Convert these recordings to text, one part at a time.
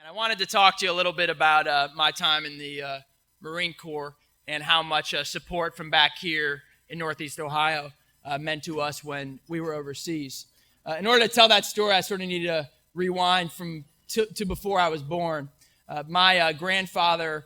I wanted to talk to you a little bit about my time in the Marine Corps and how much support from back here in Northeast Ohio meant to us when we were overseas. In order to tell that story, I sort of needed to rewind to before I was born. My grandfather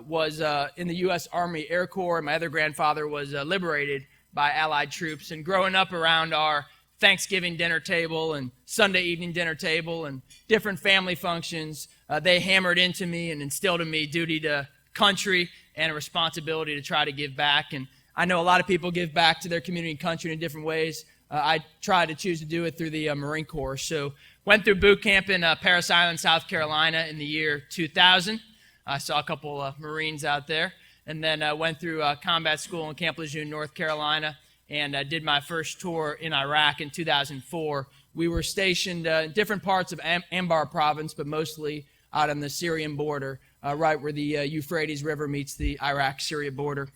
was in the U.S. Army Air Corps, and my other grandfather was liberated by Allied troops. And growing up around our Thanksgiving dinner table and Sunday evening dinner table and different family functions, they hammered into me and instilled in me duty to country and a responsibility to try to give back. And I know a lot of people give back to their community and country in different ways. I tried to choose to do it through the Marine Corps. So went through boot camp in Parris Island, South Carolina in the year 2000. I saw a couple of Marines out there. And then went through combat school in Camp Lejeune, North Carolina, and did my first tour in Iraq in 2004. We were stationed in different parts of Anbar province, but mostly out on the Syrian border, right where the Euphrates River meets the Iraq-Syria border.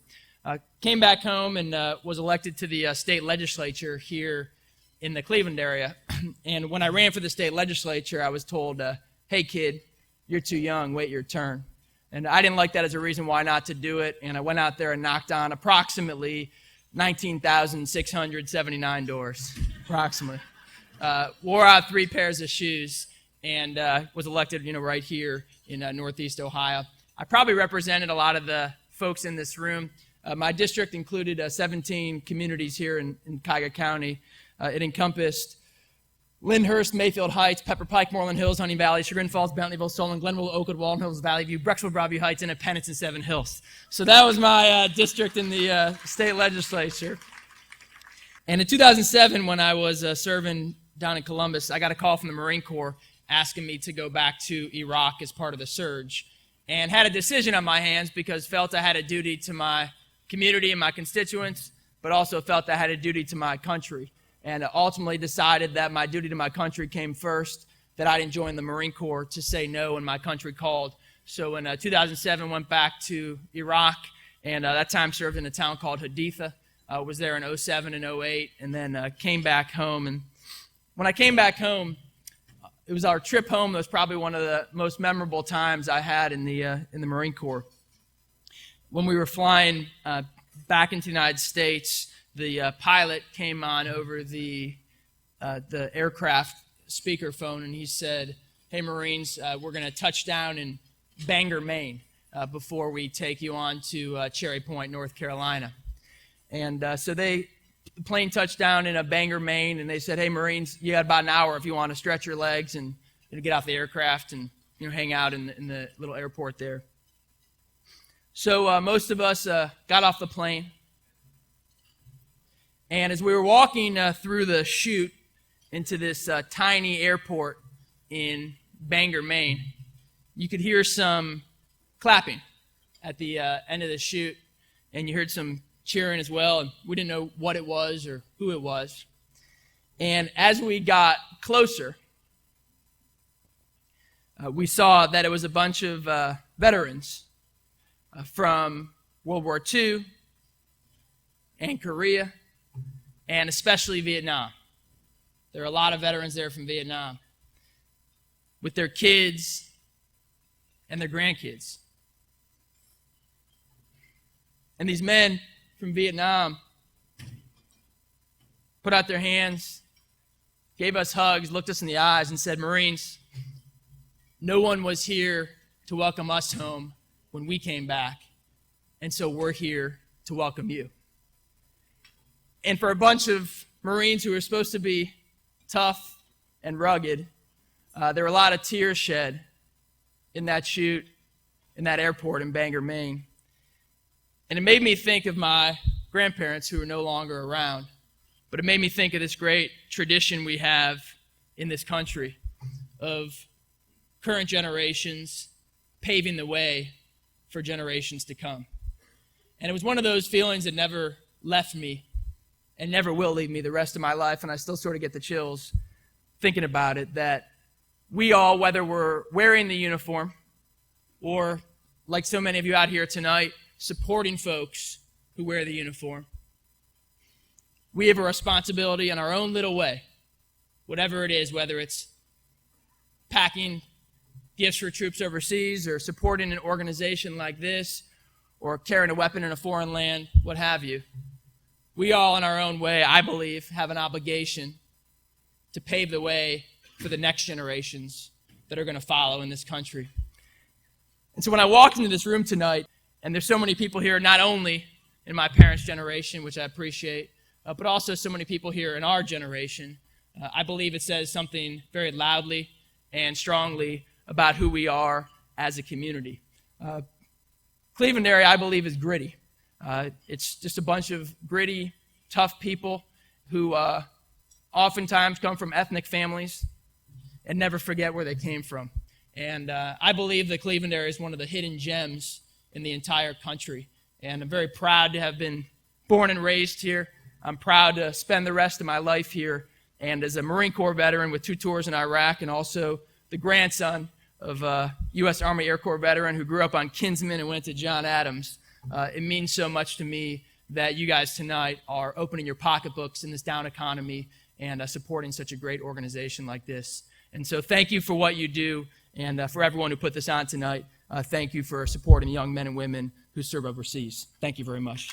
Came back home and was elected to the state legislature here in the Cleveland area. And when I ran for the state legislature, I was told, hey kid, you're too young, wait your turn. And I didn't like that as a reason why not to do it. And I went out there and knocked on approximately 19,679 doors, approximately. Wore out 3 pairs of shoes and was elected, right here in Northeast Ohio. I probably represented a lot of the folks in this room. My district included 17 communities here in Cuyahoga County. It encompassed Lyndhurst, Mayfield Heights, Pepper Pike, Moreland Hills, Hunting Valley, Chagrin Falls, Bentleyville, Solon, Glenville, Oakwood, Walden Hills, Valley View, Brecksville, Broadview Heights, Independence, and Seven Hills. So that was my district in the state legislature. And in 2007, when I was serving down in Columbus, I got a call from the Marine Corps asking me to go back to Iraq as part of the surge, and had a decision on my hands because felt I had a duty to my community and my constituents, but also felt I had a duty to my country. And ultimately decided that my duty to my country came first, that I didn't join the Marine Corps to say no when my country called. So in 2007, went back to Iraq, and that time served in a town called Haditha. Was there in 07 and 08, and then came back home. And when I came back home, it was our trip home that was probably one of the most memorable times I had in the Marine Corps. When we were flying back into the United States, the pilot came on over the aircraft speakerphone, and he said, hey, Marines, we're going to touch down in Bangor, Maine, before we take you on to Cherry Point, North Carolina. And so the plane touched down in Bangor, Maine, and they said, hey, Marines, you got about an hour if you want to stretch your legs and get off the aircraft and hang out in the little airport there. So most of us got off the plane. And as we were walking through the chute into this tiny airport in Bangor, Maine, you could hear some clapping at the end of the chute, and you heard some cheering as well, and we didn't know what it was or who it was. And as we got closer, we saw that it was a bunch of veterans from World War II and Korea, and especially Vietnam. There are a lot of veterans there from Vietnam with their kids and their grandkids. And these men from Vietnam put out their hands, gave us hugs, looked us in the eyes, and said, Marines, no one was here to welcome us home when we came back, and so we're here to welcome you. And for a bunch of Marines who were supposed to be tough and rugged, there were a lot of tears shed in that chute, in that airport in Bangor, Maine. And it made me think of my grandparents who are no longer around, but it made me think of this great tradition we have in this country of current generations paving the way for generations to come. And it was one of those feelings that never left me and never will leave me the rest of my life, and I still sort of get the chills thinking about it, that we all, whether we're wearing the uniform or, like so many of you out here tonight, supporting folks who wear the uniform, we have a responsibility in our own little way, whatever it is, whether it's packing gifts for troops overseas or supporting an organization like this or carrying a weapon in a foreign land, what have you. We all, in our own way, I believe, have an obligation to pave the way for the next generations that are going to follow in this country. And so when I walked into this room tonight, and there's so many people here, not only in my parents' generation, which I appreciate, but also so many people here in our generation, I believe it says something very loudly and strongly about who we are as a community. Cleveland area, I believe, is gritty. It's just a bunch of gritty, tough people who oftentimes come from ethnic families and never forget where they came from. And I believe the Cleveland area is one of the hidden gems in the entire country. And I'm very proud to have been born and raised here. I'm proud to spend the rest of my life here. And as a Marine Corps veteran with 2 tours in Iraq, and also the grandson of a U.S. Army Air Corps veteran who grew up on Kinsman and went to John Adams, it means so much to me that you guys tonight are opening your pocketbooks in this down economy and supporting such a great organization like this. And so thank you for what you do, and for everyone who put this on tonight, thank you for supporting the young men and women who serve overseas. Thank you very much.